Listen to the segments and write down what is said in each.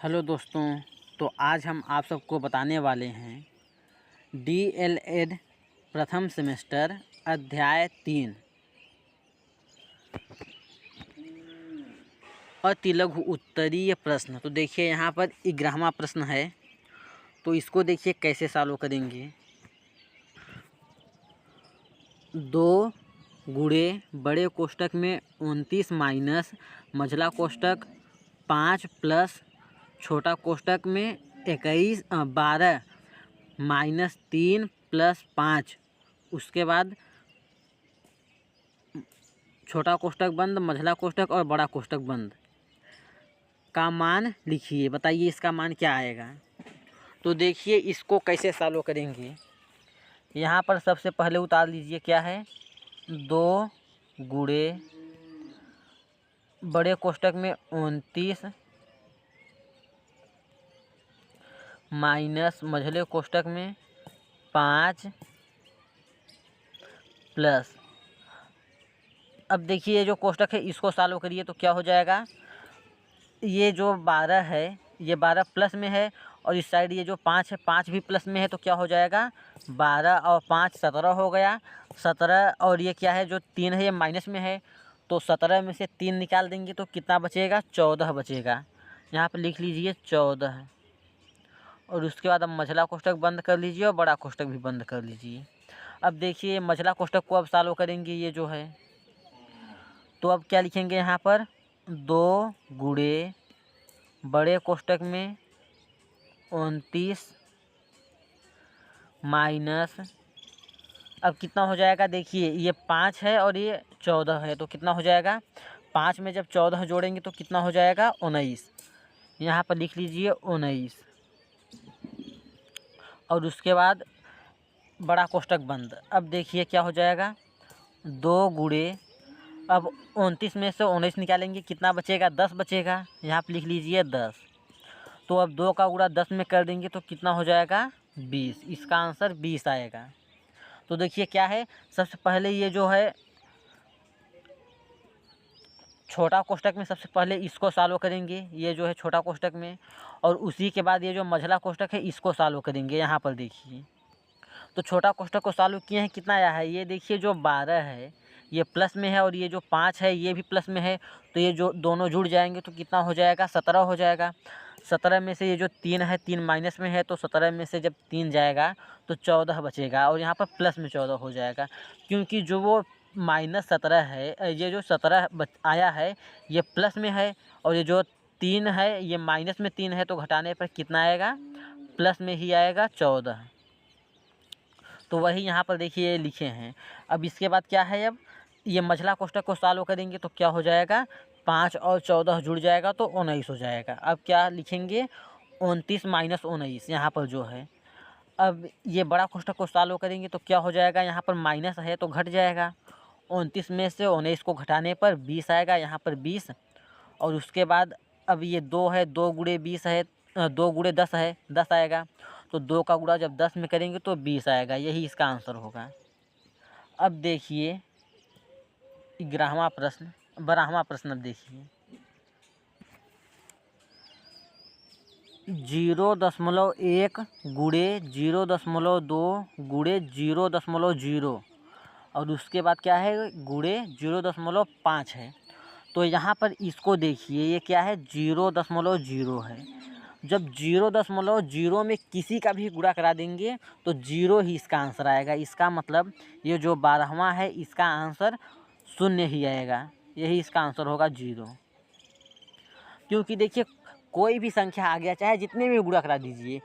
Hello दोस्तों। तो आज हम आप सबको बताने वाले हैं DLED प्रथम सेमेस्टर अध्याय 3 अति लघु उत्तरीय प्रश्न। तो देखिए यहाँ पर 11वां प्रश्न है, तो इसको देखिए कैसे सॉल्व करेंगे। 2 गुणे बड़े कोष्टक में 29 माइनस मझला कोष्टक 5 प्लस छोटा कोष्टक में 12 माइनस 3 प्लस 5, उसके बाद छोटा कोष्टक बंद, मझला कोष्टक और बड़ा कोष्टक बंद का मान लिखिए। बताइए इसका मान क्या आएगा। तो देखिए इसको कैसे सॉल्व करेंगे। यहाँ पर सबसे पहले उतार लीजिए क्या है, 2 गुणे बड़े कोष्टक में 29 माइनस मझले कोष्टक में 5 प्लस, अब देखिए ये जो कोष्टक है इसको सॉल्व करिए तो क्या हो जाएगा। ये जो 12 है ये 12 प्लस में है और इस साइड ये जो 5 है 5 भी प्लस में है, तो क्या हो जाएगा 12 और 5 17 हो गया। 17 और ये क्या है जो 3 है ये माइनस में है, तो 17 में से 3 निकाल देंगे तो कितना बचेगा, 14 बचेगा। यहाँ पर लिख लीजिए 14 और उसके बाद अब मझला कोष्टक बंद कर लीजिए और बड़ा कोष्टक भी बंद कर लीजिए। अब देखिए मझला कोष्टक को अब सॉल्व करेंगे ये जो है, तो अब क्या लिखेंगे यहाँ पर 2 गुणे बड़े कोष्टक में 29 माइनस, अब कितना हो जाएगा, देखिए ये 5 है और ये 14 है, तो कितना हो जाएगा 5 में जब 14 जोड़ेंगे तो कितना हो जाएगा 19। यहाँ पर लिख लीजिए 19 और उसके बाद बड़ा कोष्टक बंद। अब देखिए क्या हो जाएगा 2 गुणे, अब 29 में से 19 निकालेंगे कितना बचेगा, 10 बचेगा। यहाँ पर लिख लीजिए 10, तो अब 2 का गुणा 10 में कर देंगे तो कितना हो जाएगा 20। इसका आंसर 20 आएगा। तो देखिए क्या है, सबसे पहले ये जो है छोटा कोष्टक में सबसे पहले इसको सॉल्व करेंगे, ये जो है छोटा कोष्टक में, और उसी के बाद ये जो मझला कोष्टक है इसको सॉल्व करेंगे। यहाँ पर देखिए तो छोटा कोष्टक को सॉल्व किए हैं, कितना आया है, ये देखिए जो 12 है ये प्लस में है और ये जो 5 है ये भी प्लस में है, तो ये जो दोनों जुड़ जाएंगे तो कितना हो जाएगा 17 हो जाएगा। 17 में से ये जो 3 है 3 माइनस में है, तो 17 में से जब 3 जाएगा तो 14 बचेगा और यहाँ पर प्लस में 14 हो जाएगा, क्योंकि जो वो -17 है, ये जो 17 आया है ये प्लस में है और ये जो 3 है ये माइनस में 3 है, तो घटाने पर कितना आएगा, प्लस में ही आएगा 14। तो वही यहाँ पर देखिए लिखे हैं। अब इसके बाद क्या है, अब ये मझला कोष्टक को सॉल्व करेंगे तो क्या हो जाएगा 5 और 14 जुड़ जाएगा तो 19 हो जाएगा। अब क्या लिखेंगे 29 माइनस 19 यहाँ पर जो है। अब ये बड़ा कोष्टक को सॉल्व करेंगे तो क्या हो जाएगा, यहाँ पर माइनस है तो घट जाएगा, 29 में से 19 को घटाने पर 20 आएगा, यहाँ पर 20। और उसके बाद अब ये 2 है, 2 गुणे 20 है, 2 गुणे 10 है, 10 आएगा, तो 2 का गुणा जब 10 में करेंगे तो 20 आएगा, यही इसका आंसर होगा। अब देखिए 11वां प्रश्न, 12वां प्रश्न। अब देखिए 0.1 गुणे 0.2 गुणे 0.0 और उसके बाद क्या है गुणे 0.5 है। तो यहाँ पर इसको देखिए ये क्या है 0.0 है। जब 0.0 में किसी का भी गुणा करा देंगे तो 0 ही इसका आंसर आएगा। इसका मतलब ये जो 12वां है इसका आंसर 0 ही आएगा, यही इसका आंसर होगा 0। क्योंकि देखिए कोई भी संख्या आ गया चाहे जितने में गुणा करा दीजिए,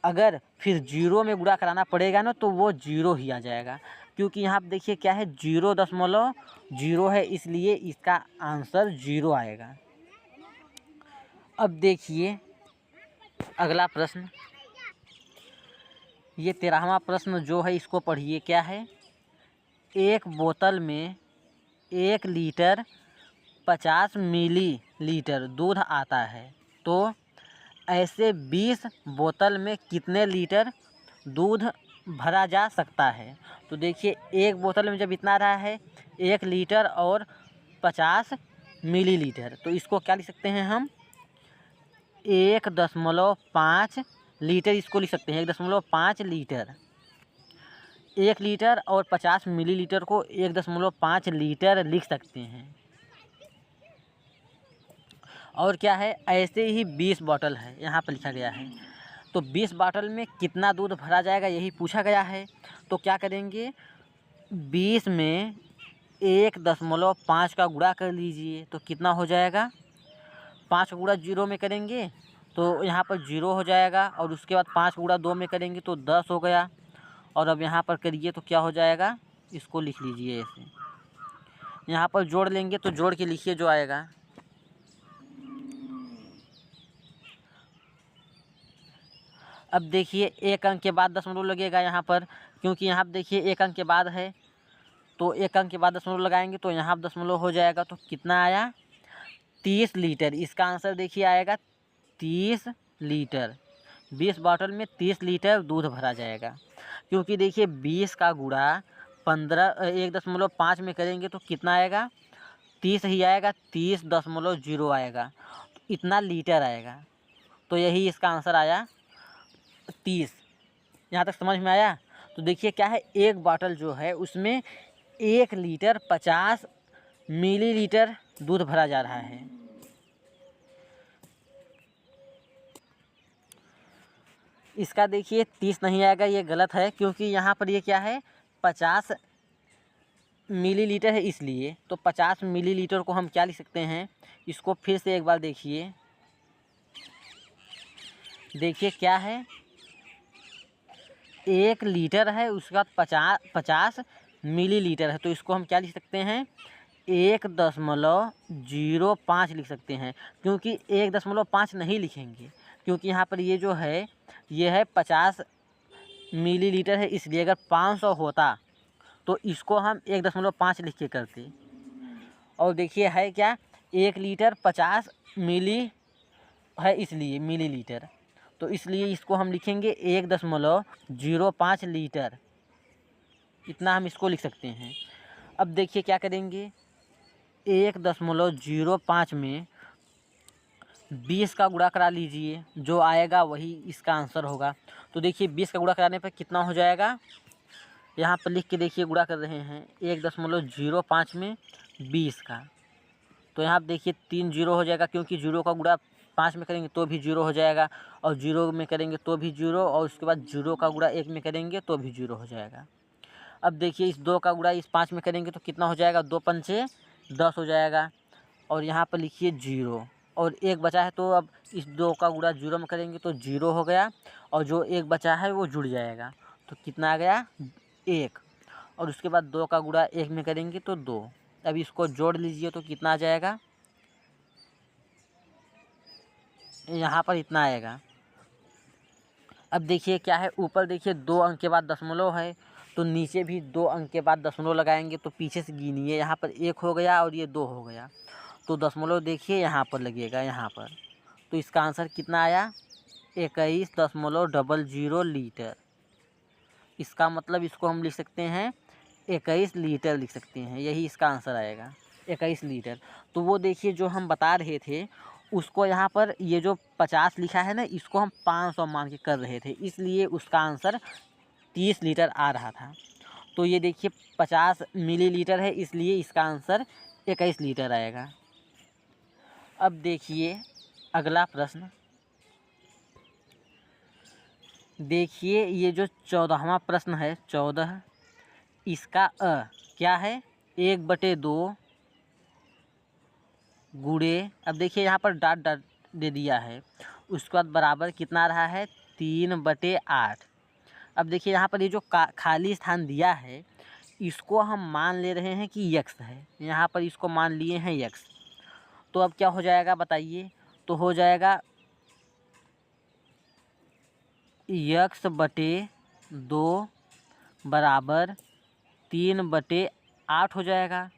अगर फिर 0 में गुणा कराना पड़ेगा ना तो वो 0 ही आ जाएगा, क्योंकि यहाँ पर देखिए क्या है 0.0 है, इसलिए इसका आंसर 0 आएगा। अब देखिए अगला प्रश्न, ये 13वां प्रश्न जो है इसको पढ़िए। क्या है, एक बोतल में 1 लीटर 50 मिलीलीटर दूध आता है, तो ऐसे 20 बोतल में कितने लीटर दूध भरा जा सकता है। तो देखिए एक बोतल में जब इतना रहा है 1 लीटर और 50 मिलीलीटर, तो इसको क्या लिख सकते हैं हम 1.5 लीटर इसको लिख सकते हैं, 1.5 लीटर। 1 लीटर और 50 मिलीलीटर को 1.5 लीटर लिख सकते हैं। और क्या है, ऐसे ही 20 बॉटल है यहाँ पर लिखा गया है। तो 20 बॉटल में कितना दूध भरा जाएगा यही पूछा गया है। तो क्या करेंगे, 20 में 1.5 का गुणा कर लीजिए तो कितना हो जाएगा, 5 गुणा 0 में करेंगे तो यहाँ पर 0 हो जाएगा, और उसके बाद 5 गुणा 2 में करेंगे तो 10 हो गया। और अब यहाँ पर करिए तो क्या हो जाएगा, इसको लिख लीजिए ऐसे, यहाँ पर जोड़ लेंगे तो जोड़ के लिखिए जो आएगा। अब देखिए 1 अंक के बाद दशमलव लगेगा यहाँ पर, क्योंकि यहाँ पर देखिए 1 अंक के बाद है, तो 1 अंक के बाद दशमलव लगाएंगे तो यहाँ पर दशमलव हो जाएगा। तो कितना आया, 30 लीटर। इसका आंसर देखिए आएगा 30 लीटर। 20 बॉटल में 30 लीटर दूध भरा जाएगा, क्योंकि देखिए 20 का गुणा 1.5 में करेंगे तो कितना आएगा, 30 ही आएगा, 30.0 आएगा, तो इतना लीटर आएगा। तो यही इसका आंसर आया 30। यहाँ तक समझ में आया। तो देखिए क्या है, एक बॉटल जो है उसमें 1 लीटर 50 मिलीलीटर दूध भरा जा रहा है। इसका देखिए 30 नहीं आएगा, ये गलत है, क्योंकि यहाँ पर ये क्या है, 50 मिलीलीटर है इसलिए। तो 50 मिलीलीटर को हम क्या लिख सकते हैं, इसको फिर से एक बार देखिए। देखिए क्या है, 1 लीटर है, उसके बाद 50 मिलीलीटर है, तो इसको हम क्या लिख सकते हैं, 1.05 लिख सकते हैं। क्योंकि 1.5 नहीं लिखेंगे, क्योंकि यहाँ पर ये जो है ये है 50 मिलीलीटर है, इसलिए अगर 500 होता तो इसको हम 1.5 लिख के करते। और देखिए है क्या, 1 लीटर 50 मिली है इसलिए मिलीलीटर, तो इसलिए इसको हम लिखेंगे 1.05 लीटर, इतना हम इसको लिख सकते हैं। अब देखिए क्या करेंगे, 1.05 में 20 का गुणा करा लीजिए, जो आएगा वही इसका आंसर होगा। तो देखिए 20 का गुणा कराने पर कितना हो जाएगा, यहाँ पर लिख के देखिए गुणा कर रहे हैं 1.05 में 20 का, तो यहाँ पर देखिए 3 जीरो हो जाएगा, क्योंकि 0 का गुणा 5 में करेंगे तो भी 0 हो जाएगा, और 0 में करेंगे तो भी 0, और उसके बाद 0 का गुणा 1 में करेंगे तो भी 0 हो जाएगा। अब देखिए इस 2 का गुणा इस 5 में करेंगे तो कितना हो जाएगा, 2 पंचे 10 हो जाएगा, और यहाँ पर लिखिए 0, और 1 बचा है, तो अब इस 2 का गुणा 0 में करेंगे तो 0 हो गया, और जो 1 बचा है वो जुड़ जाएगा, तो कितना आ गया, 1, और उसके बाद 2 का गुणा 1 में करेंगे तो 2। अब इसको जोड़ लीजिए तो कितना आ जाएगा, यहाँ पर इतना आएगा। अब देखिए क्या है, ऊपर देखिए 2 अंक के बाद दशमलव है, तो नीचे भी 2 अंक के बाद दशमलव लगाएंगे, तो पीछे से गिनिए, यहाँ पर 1 हो गया और ये 2 हो गया, तो दशमलव देखिए यहाँ पर लगेगा, यहाँ पर। तो इसका आंसर कितना आया, 21.00 लीटर। इसका मतलब इसको हम लिख सकते हैं 21 लीटर लिख सकते हैं, यही इसका आंसर आएगा 21 लीटर। तो वो देखिए जो हम बता रहे थे उसको यहाँ पर ये जो 50 लिखा है ना, इसको हम 500 मान के कर रहे थे, इसलिए उसका आंसर 30 लीटर आ रहा था। तो ये देखिए 50 मिलीलीटर है, इसलिए इसका आंसर 21 लीटर आएगा। अब देखिए अगला प्रश्न, देखिए ये जो 14वां प्रश्न है, 14, इसका क्या है, 1/2 गुणे, अब देखिए यहाँ पर डॉट डॉट दे दिया है, उसके बाद बराबर कितना रहा है, 3/8। अब देखिए यहाँ पर ये जो खाली स्थान दिया है इसको हम मान ले रहे हैं कि यक्स है, यहाँ पर इसको मान लिए हैं यक्स। तो अब क्या हो जाएगा बताइए, तो हो जाएगा x/2 बराबर 3/8 हो जाएगा।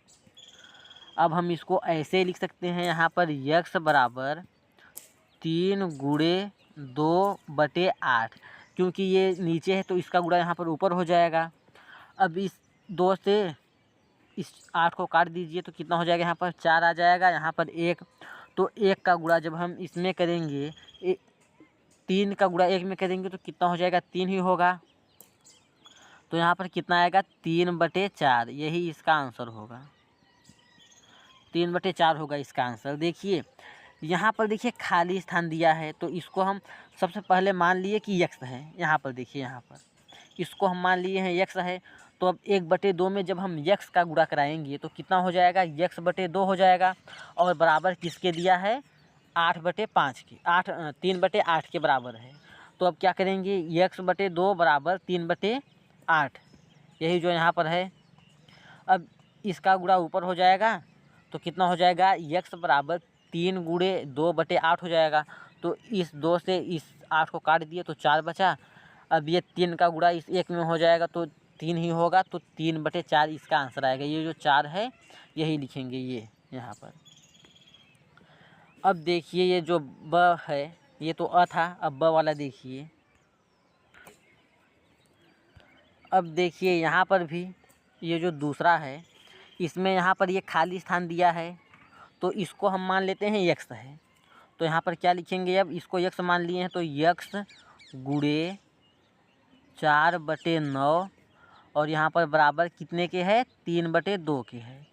अब हम इसको ऐसे लिख सकते हैं, यहाँ पर x बराबर 3 गुणे 2/8, क्योंकि ये नीचे है तो इसका गुणा यहाँ पर ऊपर हो जाएगा। अब इस 2 से इस 8 को काट दीजिए तो कितना हो जाएगा, यहाँ पर 4 आ जाएगा, यहाँ पर 1, तो 1 का गुणा जब हम इसमें करेंगे 3 का गुणा 1 में करेंगे तो कितना हो जाएगा, 3 ही होगा। तो यहाँ पर कितना आएगा, 3/4, यही इसका आंसर होगा। 3/4 होगा इसका आंसर। देखिए यहाँ पर देखिए खाली स्थान दिया है, तो इसको हम सबसे पहले मान लिए कि x है। यहाँ पर देखिए, यहाँ पर इसको हम मान लिए हैं x है। तो अब 1/2 में जब हम x का गुणा कराएंगे तो कितना हो जाएगा, x/2 हो जाएगा। और बराबर किसके दिया है, 8/5 के, 3/8 के बराबर है। तो अब क्या करेंगे, x/2 बराबर 3/8, यही जो यहाँ पर है। अब इसका गुणा ऊपर हो जाएगा तो कितना हो जाएगा, x बराबर 3 × 2/8 हो जाएगा। तो इस 2 से इस 8 को काट दिए तो 4 बचा। अब ये 3 का गुणा इस 1 में हो जाएगा तो 3 ही होगा, तो 3/4 इसका आंसर आएगा। ये जो 4 है यही लिखेंगे ये यहाँ पर। अब देखिए ये जो ब है, ये तो अ था, अब ब वाला देखिए। अब देखिए यहाँ पर भी ये जो दूसरा है, इसमें यहाँ पर ये खाली स्थान दिया है, तो इसको हम मान लेते हैं x है। तो यहाँ पर क्या लिखेंगे, अब इसको x मान लिए हैं तो x × 4/9, और यहाँ पर बराबर कितने के है, 3/2 के है।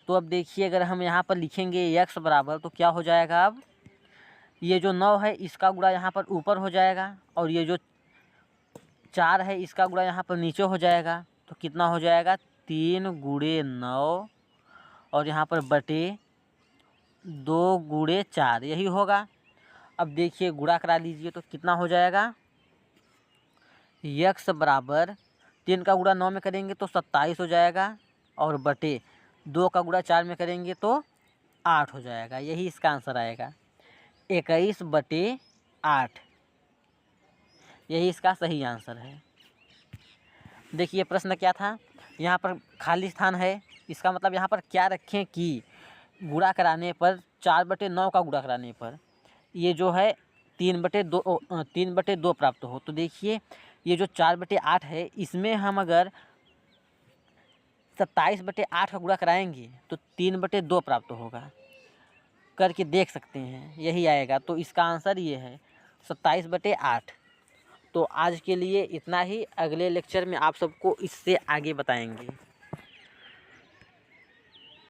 तो अब देखिए अगर हम यहाँ पर लिखेंगे x बराबर, तो क्या हो जाएगा, अब ये जो 9 है इसका गुणा यहाँ पर ऊपर हो जाएगा, और ये जो 4 है इसका गुणा यहाँ पर नीचे हो जाएगा। तो कितना हो जाएगा, 3 × 9, और यहाँ पर बटे 2 × 4, यही होगा। अब देखिए गुणा करा लीजिए तो कितना हो जाएगा, x बराबर 3 का गुणा 9 में करेंगे तो 27 हो जाएगा, और बटे 2 का गुणा 4 में करेंगे तो 8 हो जाएगा। यही इसका आंसर आएगा, 21/8, यही इसका सही आंसर है। देखिए प्रश्न क्या था, यहाँ पर खाली स्थान है, इसका मतलब यहाँ पर क्या रखें कि गुणा कराने पर 4/9 का गुणा कराने पर ये जो है 3/2 प्राप्त हो। तो देखिए ये जो 4/8 है, इसमें हम अगर 27/8 का गुणा कराएंगे तो 3/2 प्राप्त होगा। करके देख सकते हैं, यही आएगा। तो इसका आंसर ये है 27/8। तो आज के लिए इतना ही, अगले लेक्चर में आप सबको इससे आगे बताएंगे।